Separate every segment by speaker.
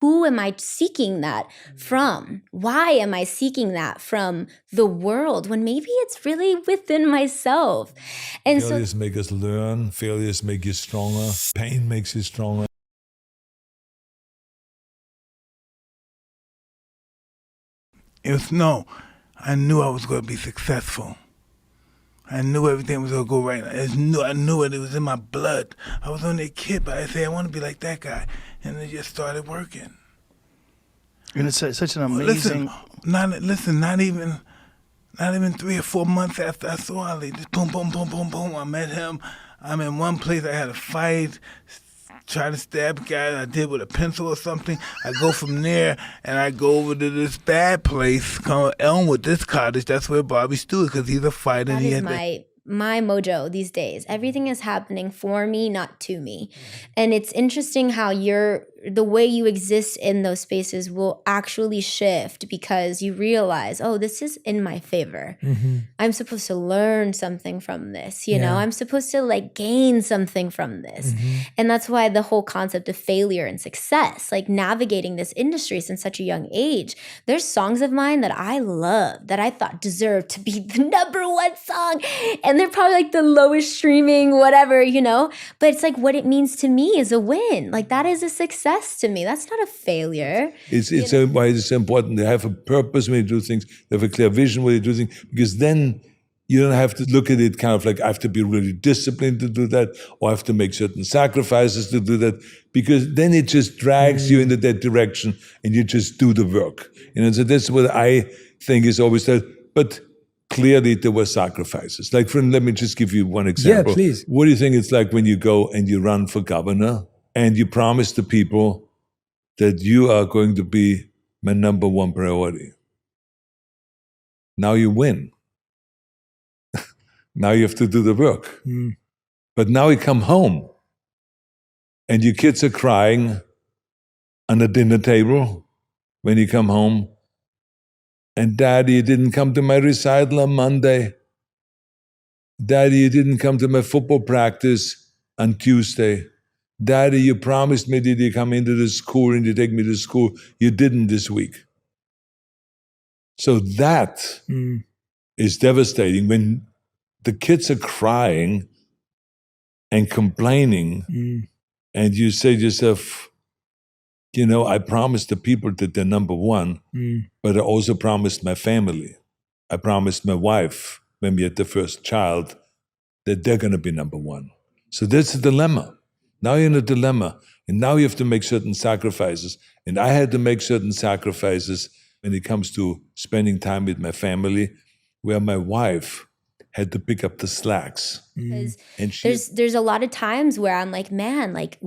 Speaker 1: who am I seeking that from? Why am I seeking that from the world when maybe it's really within myself? And
Speaker 2: failures make us learn. Failures make you stronger. Pain makes you stronger.
Speaker 3: I knew I was going to be successful. I knew everything was going to go right. I knew it. It was in my blood. I was only a kid, but I said, I want to be like that guy. And it just started working.
Speaker 4: And it's such an amazing...
Speaker 3: Not even 3 or 4 months after I saw Ali, just boom, boom, boom, boom, boom, I met him. I'm in one place, I had a fight, try to stab a guy I did with a pencil or something. I go from there and I go over to this bad place called Elmwood, this cottage. That's where Bobby Stu is, because he's a fighter.
Speaker 1: That is my mojo these days. Everything is happening for me, not to me. And it's interesting how the way you exist in those spaces will actually shift because you realize, oh, this is in my favor. Mm-hmm. I'm supposed to learn something from this, you know? I'm supposed to like gain something from this. Mm-hmm. And that's why the whole concept of failure and success, like navigating this industry since such a young age, there's songs of mine that I love that I thought deserved to be the #1 song. And they're probably like the lowest streaming, whatever, you know? But it's like what it means to me is a win. Like that is a success to me. That's not a failure.
Speaker 2: It's why it's so important to have a purpose when you do things, to have a clear vision when you do things, because then you don't have to look at it kind of like I have to be really disciplined to do that, or I have to make certain sacrifices to do that, because then it just drags you into that direction and you just do the work. You know, so that's what I think is always that. But clearly there were sacrifices. Like, let me just give you one example.
Speaker 5: Yeah, please.
Speaker 2: What do you think it's like when you go and you run for governor and you promise the people that you are going to be my #1 priority? Now you win. Now you have to do the work. Mm. But now you come home and your kids are crying on the dinner table when you come home. And Daddy, you didn't come to my recital on Monday. Daddy, you didn't come to my football practice on Tuesday. Daddy, you promised me that you come into the school and you take me to school. You didn't this week. So that is devastating when the kids are crying and complaining and you say to yourself, you know, I promised the people that they're #1, but I also promised my family. I promised my wife when we had the first child that they're going to be #1. So that's a dilemma. Now you're in a dilemma, and now you have to make certain sacrifices. And I had to make certain sacrifices when it comes to spending time with my family, where my wife had to pick up the slacks.
Speaker 1: Because there's a lot of times where I'm like, man, like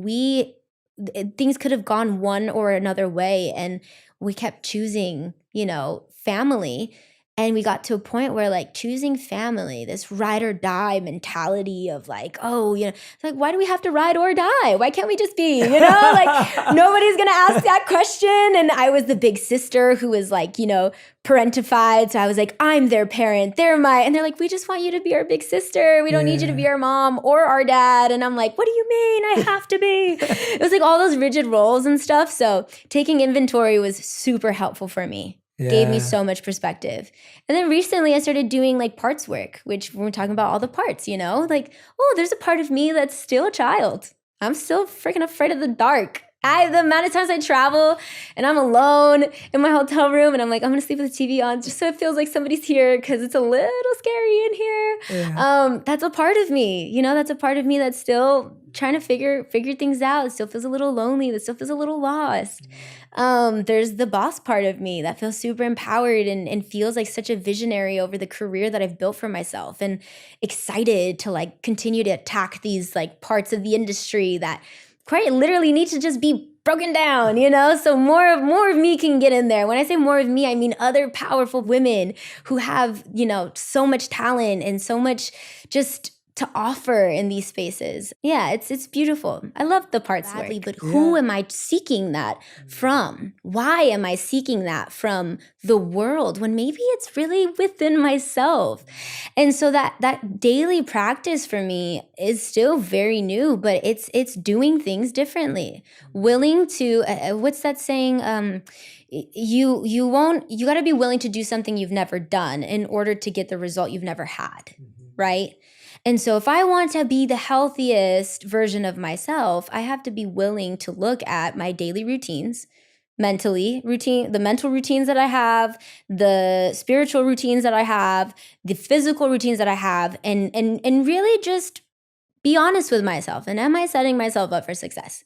Speaker 1: things could have gone one or another way, and we kept choosing, you know, family. And we got to a point where like choosing family, this ride or die mentality of like, oh, you know, it's like, why do we have to ride or die? Why can't we just be, you know, like nobody's going to ask that question. And I was the big sister who was like, you know, parentified. So I was like, I'm their parent. And they're like, we just want you to be our big sister. We don't need you to be our mom or our dad. And I'm like, what do you mean? I have to be. It was like all those rigid roles and stuff. So taking inventory was super helpful for me. Gave me so much perspective. And then recently I started doing like parts work, which we're talking about all the parts, you know, like, oh, there's a part of me that's still a child. I'm still freaking afraid of the dark. The amount of times I travel and I'm alone in my hotel room and I'm like, I'm going to sleep with the TV on just so it feels like somebody's here because it's a little scary in here. Yeah. That's a part of me, you know, that's a part of me that's still trying to figure things out. It still feels a little lonely. That still feels a little lost. There's the boss part of me that feels super empowered and feels like such a visionary over the career that I've built for myself and excited to like continue to attack these like parts of the industry that quite literally need to just be broken down, you know? So more of me can get in there. When I say more of me, I mean other powerful women who have, you know, so much talent and so much just to offer in these spaces. Yeah, it's beautiful. I love the parts badly, but who am I seeking that from? Why am I seeking that from the world when maybe it's really within myself? And so that daily practice for me is still very new, but it's doing things differently. Willing to what's that saying? You got to be willing to do something you've never done in order to get the result you've never had, right? And so if I want to be the healthiest version of myself, I have to be willing to look at my daily routines, the mental routines that I have, the spiritual routines that I have, the physical routines that I have, and really just be honest with myself. And am I setting myself up for success?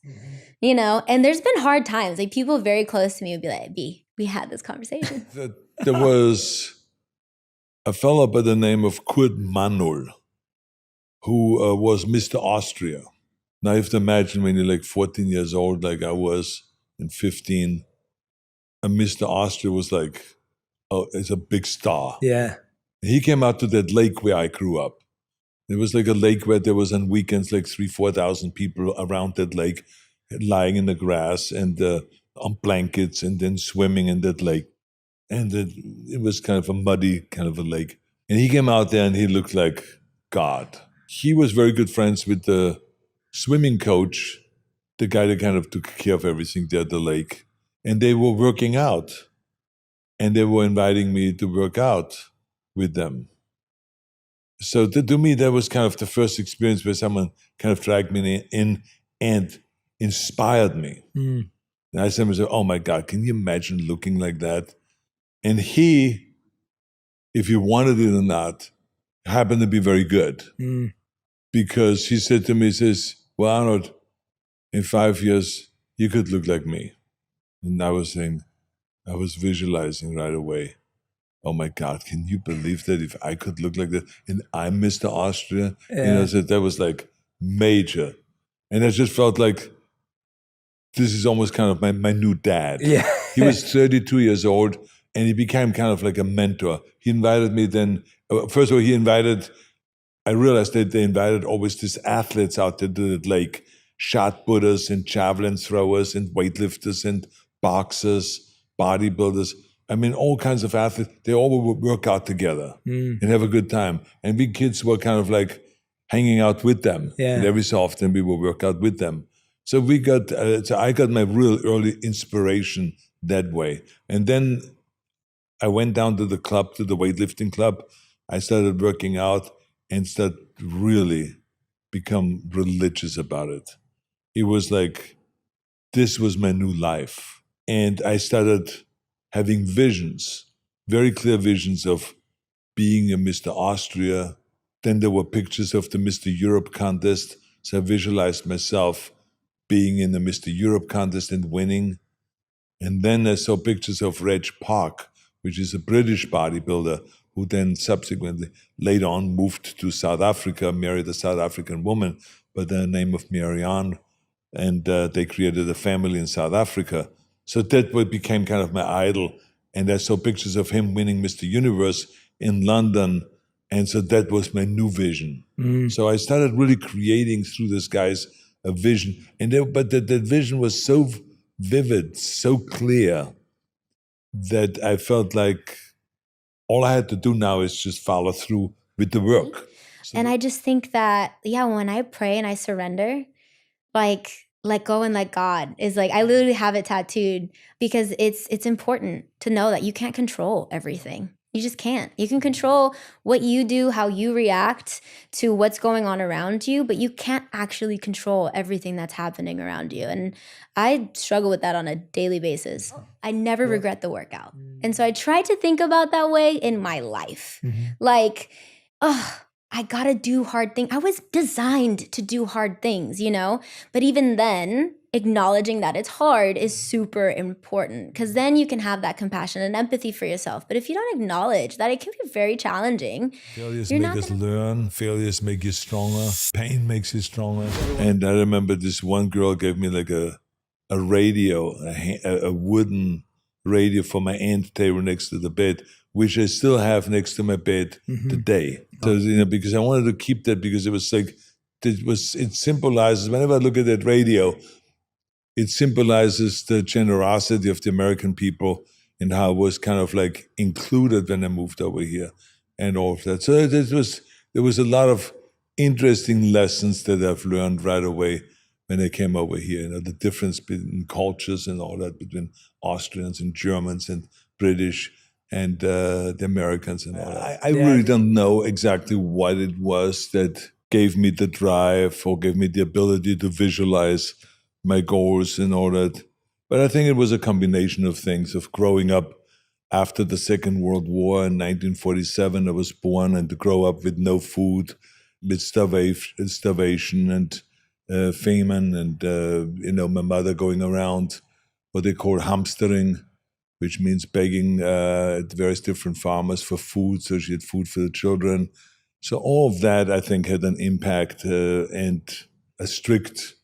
Speaker 1: You know, and there's been hard times. Like people very close to me would be like, B, we had this conversation.
Speaker 2: There was a fellow by the name of Kurt Manul, who was Mr. Austria. Now you have to imagine when you're like 14 years old, like I was, and 15, and Mr. Austria was like, oh, it's a big star.
Speaker 5: Yeah.
Speaker 2: He came out to that lake where I grew up. It was like a lake where there was on weekends like 3,000-4,000 people around that lake, lying in the grass and on blankets and then swimming in that lake. And it was kind of a muddy kind of a lake. And he came out there and he looked like God. He was very good friends with the swimming coach, the guy that kind of took care of everything there at the lake. And they were working out. And they were inviting me to work out with them. So to me, that was kind of the first experience where someone kind of dragged me in and inspired me. And I said, oh my God, can you imagine looking like that? And he, if he wanted it or not, happened to be very good. Because he said to me, he says, well, Arnold, in 5 years, you could look like me. And I was visualizing right away, oh my God, can you believe that if I could look like that and I'm Mr. Austria? You know, so that was like major. And I just felt like this is almost kind of my new dad.
Speaker 5: Yeah.
Speaker 2: He was 32 years old and he became kind of like a mentor. He invited me then, first of all, I realized that they invited always these athletes out to the lake, shot putters and javelin throwers and weightlifters and boxers, bodybuilders. I mean, all kinds of athletes. They all would work out together and have a good time. And we kids were kind of like hanging out with them.
Speaker 5: Yeah.
Speaker 2: And every so often we would work out with them. So I got my real early inspiration that way. And then I went down to the club, to the weightlifting club. I started working out and started really become religious about it. It was like, this was my new life. And I started having visions, very clear visions of being a Mr. Austria. Then there were pictures of the Mr. Europe contest. So I visualized myself being in the Mr. Europe contest and winning. And then I saw pictures of Reg Park, which is a British bodybuilder who then subsequently, later on, moved to South Africa, married a South African woman by the name of Marianne, and they created a family in South Africa. So that became kind of my idol. And I saw pictures of him winning Mr. Universe in London. And so that was my new vision. So I started really creating through this guy's a vision. But that vision was so vivid, so clear, that I felt like all I had to do now is just follow through with the work. So
Speaker 1: and I just think that, when I pray and I surrender, like, let go and let God is like, I literally have it tattooed because it's important to know that you can't control everything. You just can't. You can control what you do, how you react to what's going on around you, but you can't actually control everything that's happening around you. And I struggle with that on a daily basis. I never regret the workout. And so I try to think about that way in my life. Like, I gotta do hard things. I was designed to do hard things, But even then, acknowledging that it's hard is super important because then you can have that compassion and empathy for yourself. But if you don't acknowledge that, it can be very challenging.
Speaker 2: Failures make us learn. Failures make you stronger. Pain makes you stronger. And I remember this one girl gave me like a radio, a wooden radio for my end table next to the bed, which I still have next to my bed today. So, because I wanted to keep that, because it was like, it symbolizes, whenever I look at that radio, it symbolizes the generosity of the American people and how it was kind of like included when I moved over here and all of that. So there was a lot of interesting lessons that I've learned right away when I came over here. The difference between cultures and all that, between Austrians and Germans and British and the Americans and all that. I really don't know exactly what it was that gave me the drive or gave me the ability to visualize my goals and all that. But I think it was a combination of things, of growing up after the Second World War in 1947. I was born, and to grow up with no food, with starvation and famine, and my mother going around what they call hamstering, which means begging at various different farmers for food, so she had food for the children. So all of that, I think, had an impact and a strict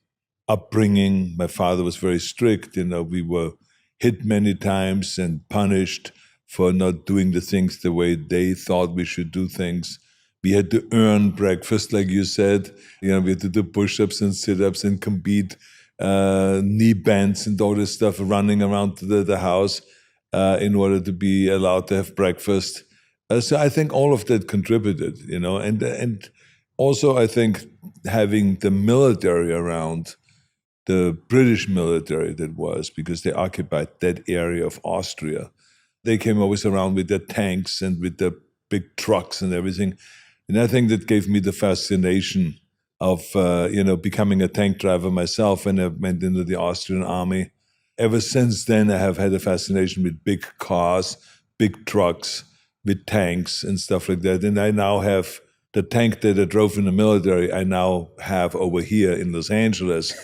Speaker 2: upbringing. My father was very strict. We were hit many times and punished for not doing the things the way they thought we should do things. We had to earn breakfast, like you said. We had to do push-ups and sit-ups and compete, knee bends and all this stuff, running around the house in order to be allowed to have breakfast. So I think all of that contributed, and also I think having the military around, the British military that was, because they occupied that area of Austria. They came always around with their tanks and with their big trucks and everything. And I think that gave me the fascination of, becoming a tank driver myself when I went into the Austrian army. Ever since then, I have had a fascination with big cars, big trucks, with tanks and stuff like that. And I now have the tank that I drove in the military, I now have over here in Los Angeles.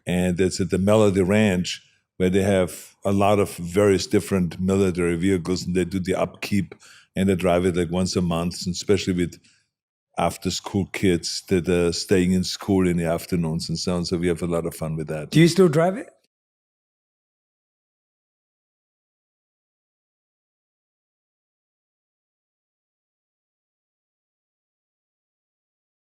Speaker 2: And it's at the Melody Ranch, where they have a lot of various different military vehicles, and they do the upkeep, and they drive it like once a month, and especially with after-school kids that are staying in school in the afternoons and so on. So we have a lot of fun with that.
Speaker 5: Do you still drive it?